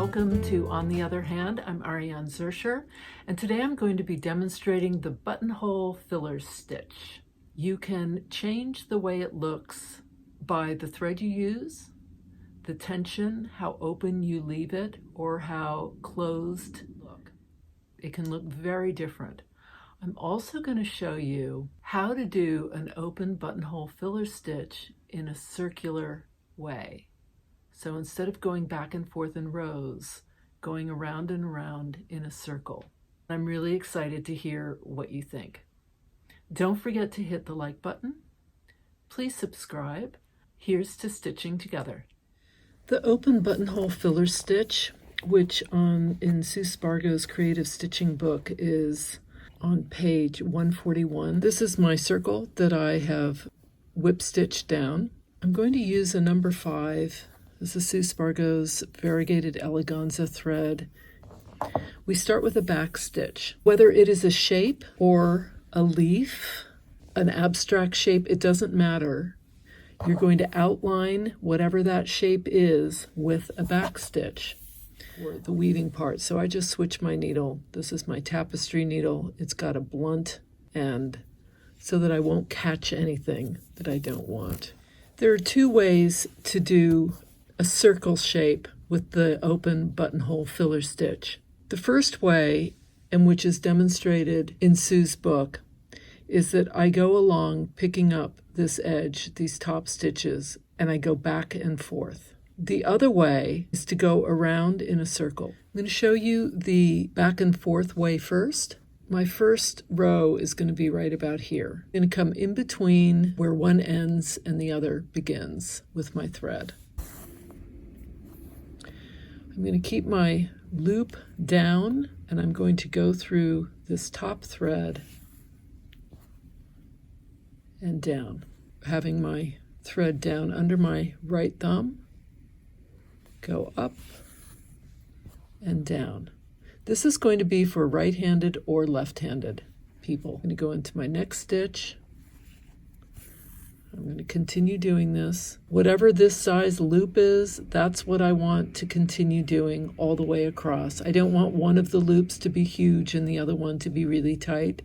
welcome to On the Other Hand. I'm Ariane Zurcher, and today I'm going to be demonstrating the buttonhole filler stitch. You can change the way it looks by the thread you use, the tension, how open you leave it, or how closed look. It can look very different. I'm also going to show you how to do an open buttonhole filler stitch in a circular way. So instead of going back and forth in rows, going around and around in a circle. I'm really excited to hear what you think. Don't forget to hit the like button. Please subscribe. Here's to stitching together. The open buttonhole filler stitch, which in Sue Spargo's creative stitching book is on page 141. This is my circle that I have whip stitched down. I'm going to use a number 5. This is Sue Spargo's variegated eleganza thread. We start with a back stitch. Whether it is a shape or a leaf, an abstract shape, it doesn't matter. You're going to outline whatever that shape is with a back stitch for the weaving part. So I just switched my needle. This is my tapestry needle. It's got a blunt end so that I won't catch anything that I don't want. There are 2 ways to do a circle shape with the open buttonhole filler stitch. The first way, and which is demonstrated in Sue's book, is that I go along picking up this edge, these top stitches, and I go back and forth. The other way is to go around in a circle. I'm going to show you the back and forth way first. My first row is going to be right about here. I'm going to come in between where one ends and the other begins with my thread. I'm going to keep my loop down, and I'm going to go through this top thread and down, having my thread down under my right thumb, go up and down. This is going to be for right-handed or left-handed people. I'm going to go into my next stitch. I'm going to continue doing this. Whatever this size loop is, that's what I want to continue doing all the way across. I don't want one of the loops to be huge and the other one to be really tight.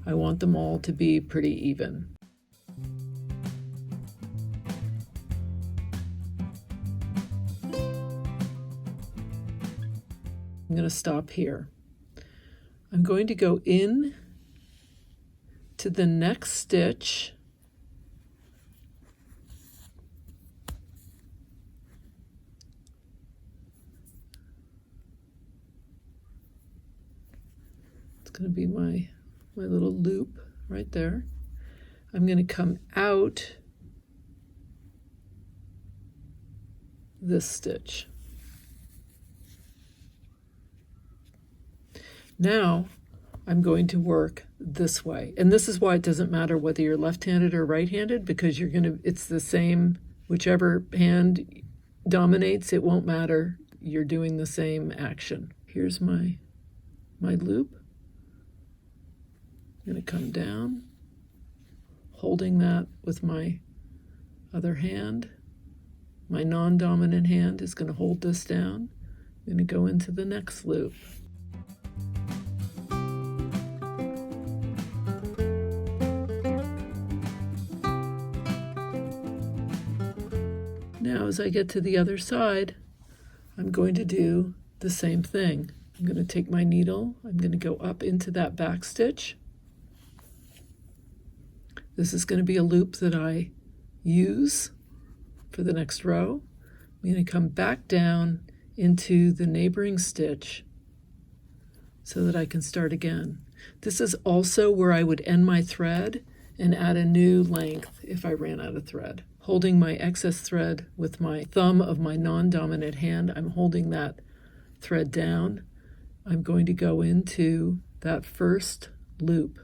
I want them all to be pretty even. I'm going to stop here. I'm going to go in to the next stitch. It's going to be my little loop right there. I'm going to come out this stitch. Now I'm going to work this way. And this is why it doesn't matter whether you're left-handed or right-handed, because it's the same, whichever hand dominates, it won't matter. You're doing the same action. Here's my loop. I'm going to come down, holding that with my other hand. My non-dominant hand is going to hold this down. I'm going to go into the next loop. Now, as I get to the other side, I'm going to do the same thing. I'm going to take my needle, I'm going to go up into that back stitch. This is going to be a loop that I use for the next row. I'm going to come back down into the neighboring stitch so that I can start again. This is also where I would end my thread and add a new length if I ran out of thread. Holding my excess thread with my thumb of my non-dominant hand, I'm holding that thread down. I'm going to go into that first loop.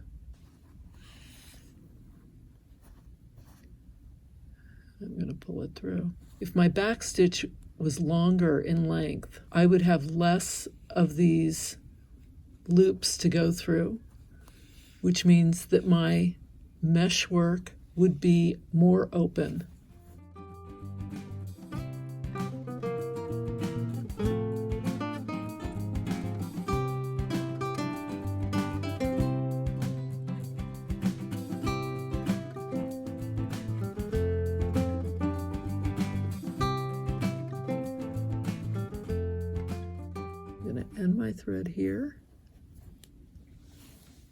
I'm going to pull it through. If my back stitch was longer in length, I would have less of these loops to go through, which means that my mesh work would be more open. end my thread here,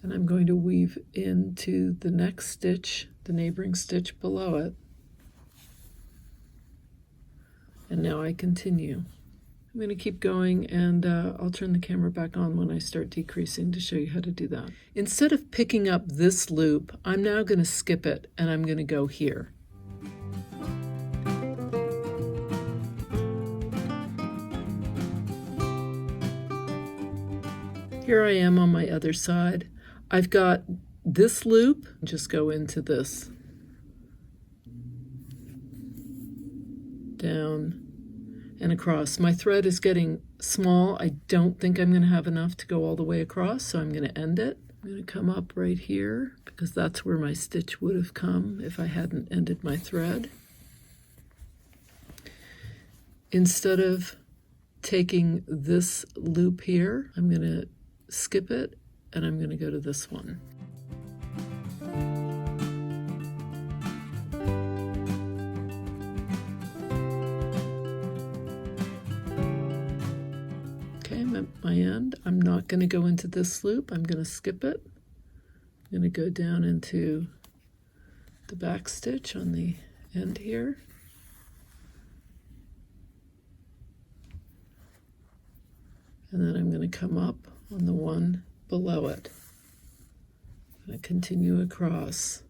and I'm going to weave into the next stitch, the neighboring stitch below it. And now I continue. I'm going to keep going, and I'll turn the camera back on when I start decreasing to show you how to do that. Instead of picking up this loop, I'm now going to skip it, and I'm going to go here. Here I am on my other side. I've got this loop, just go into this. Down and across. My thread is getting small. I don't think I'm going to have enough to go all the way across, so I'm going to end it. I'm going to come up right here because that's where my stitch would have come if I hadn't ended my thread. Instead of taking this loop here, I'm going to skip it, and I'm going to go to this one. Okay, I'm at my end. I'm not going to go into this loop. I'm going to skip it. I'm going to go down into the back stitch on the end here. And then I'm going to come up on the one below it. I'm going to continue across.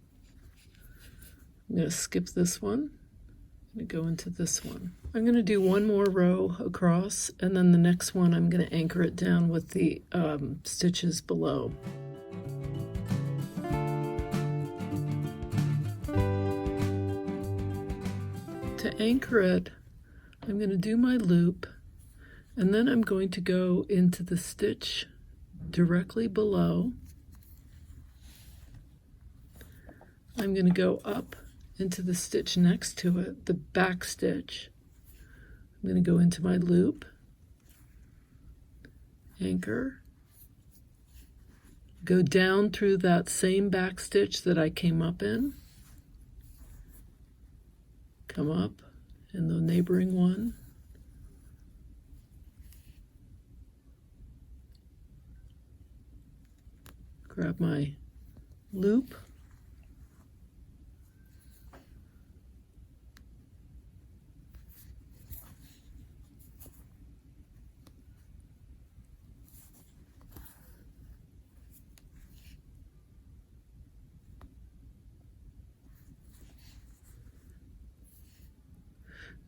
I'm going to skip this one. I'm going to go into this one. I'm going to do one more row across, and then the next one I'm going to anchor it down with the stitches below. To anchor it, I'm going to do my loop, and then I'm going to go into the stitch directly below. I'm going to go up into the stitch next to it, the back stitch. I'm going to go into my loop, anchor, go down through that same back stitch that I came up in, come up in the neighboring one, grab my loop,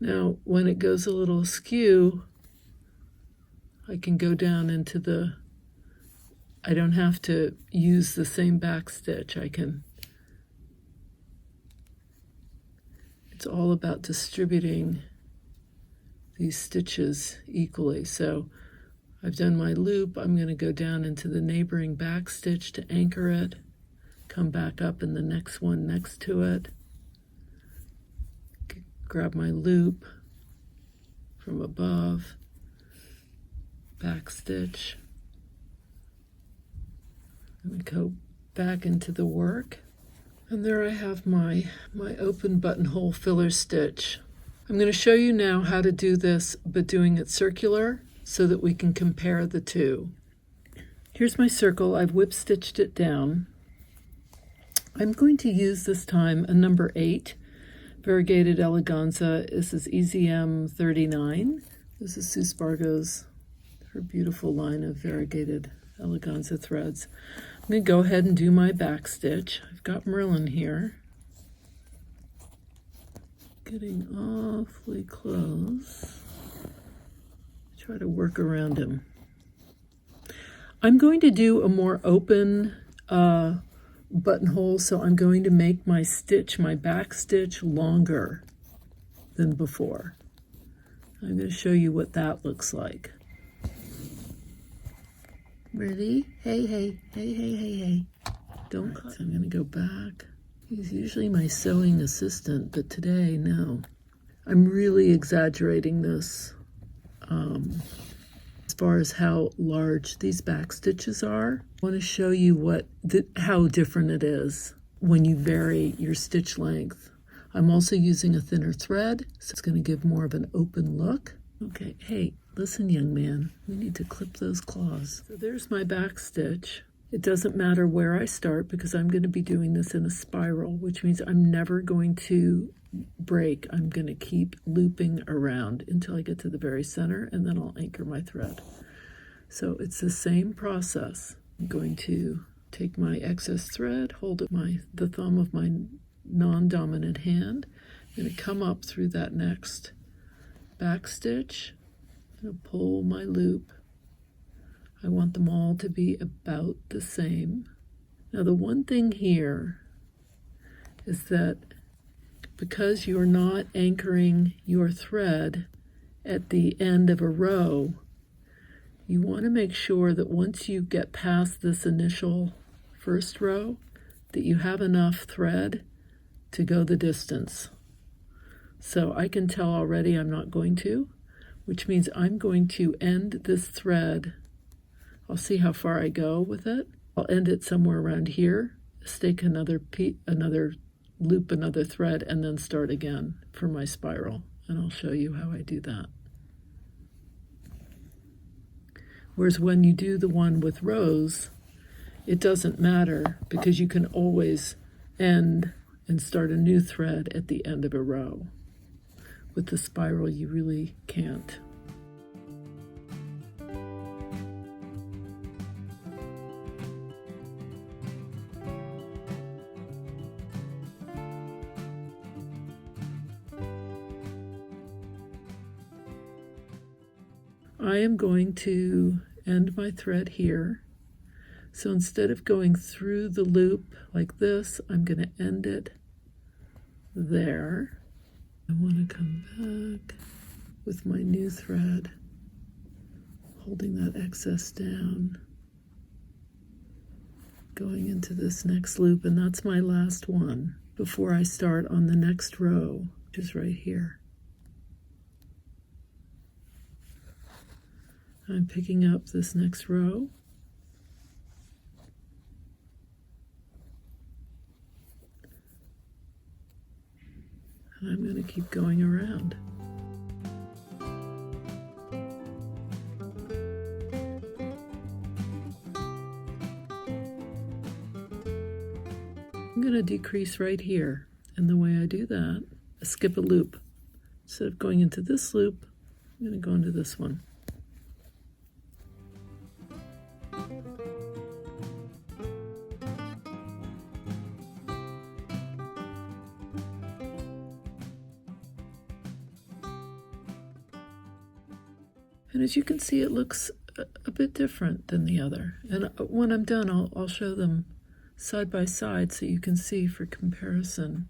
now when it goes a little askew, I can go down into the, I don't have to use the same back stitch. It's all about distributing these stitches equally. So I've done my loop. I'm going to go down into the neighboring back stitch to anchor it, come back up in the next one next to it, grab my loop from above, back stitch, and go back into the work. And there I have my open buttonhole filler stitch. I'm going to show you now how to do this, but doing it circular so that we can compare the two. Here's my circle. I've whip stitched it down. I'm going to use this time a number 8 variegated eleganza. This is EZM 39. This is Sue Spargo's, her beautiful line of variegated eleganza threads. I'm going to go ahead and do my back stitch. I've got Merlin here. Getting awfully close. Try to work around him. I'm going to do a more open buttonhole, so I'm going to make my stitch, my back stitch, longer than before. I'm going to show you what that looks like. Ready? Hey, hey, hey, hey, hey, hey. Don't cut. So I'm going to go back. He's usually my sewing assistant, but today, no. I'm really exaggerating this as far as how large these back stitches are. I want to show you how different it is when you vary your stitch length. I'm also using a thinner thread, so it's going to give more of an open look. Okay, hey, listen, young man, we need to clip those claws. So there's my back stitch. It doesn't matter where I start because I'm going to be doing this in a spiral, which means I'm never going to break. I'm going to keep looping around until I get to the very center, and then I'll anchor my thread. So it's the same process. I'm going to take my excess thread, hold it the thumb of my non-dominant hand, I'm going to come up through that next back stitch, I'm going to pull my loop. I want them all to be about the same. Now the one thing here is that because you're not anchoring your thread at the end of a row, you want to make sure that once you get past this initial first row, that you have enough thread to go the distance. So I can tell already I'm not going to, which means I'm going to end this thread. I'll see how far I go with it. I'll end it somewhere around here, stake another loop, another thread, and then start again for my spiral. And I'll show you how I do that. Whereas when you do the one with rows, it doesn't matter because you can always end and start a new thread at the end of a row. With the spiral, you really can't. I am going to end my thread here. So instead of going through the loop like this, I'm going to end it there. I want to come back with my new thread, holding that excess down, going into this next loop, and that's my last one before I start on the next row, which is right here. I'm picking up this next row. And I'm going to keep going around. I'm going to decrease right here. And the way I do that, I skip a loop. Instead of going into this loop, I'm going to go into this one. And as you can see, it looks a bit different than the other. And when I'm done, I'll show them side by side so you can see for comparison.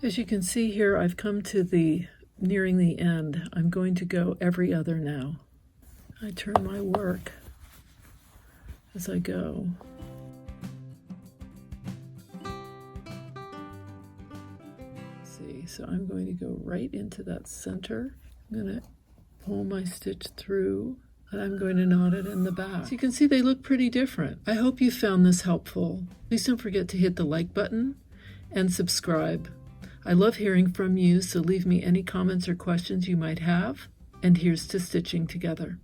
As you can see here, I've come to nearing the end. I'm going to go every other now. I turn my work as I go. See, so I'm going to go right into that center. I'm going to pull my stitch through, and I'm going to knot it in the back. So you can see they look pretty different. I hope you found this helpful. Please don't forget to hit the like button and subscribe. I love hearing from you, so leave me any comments or questions you might have, and here's to stitching together.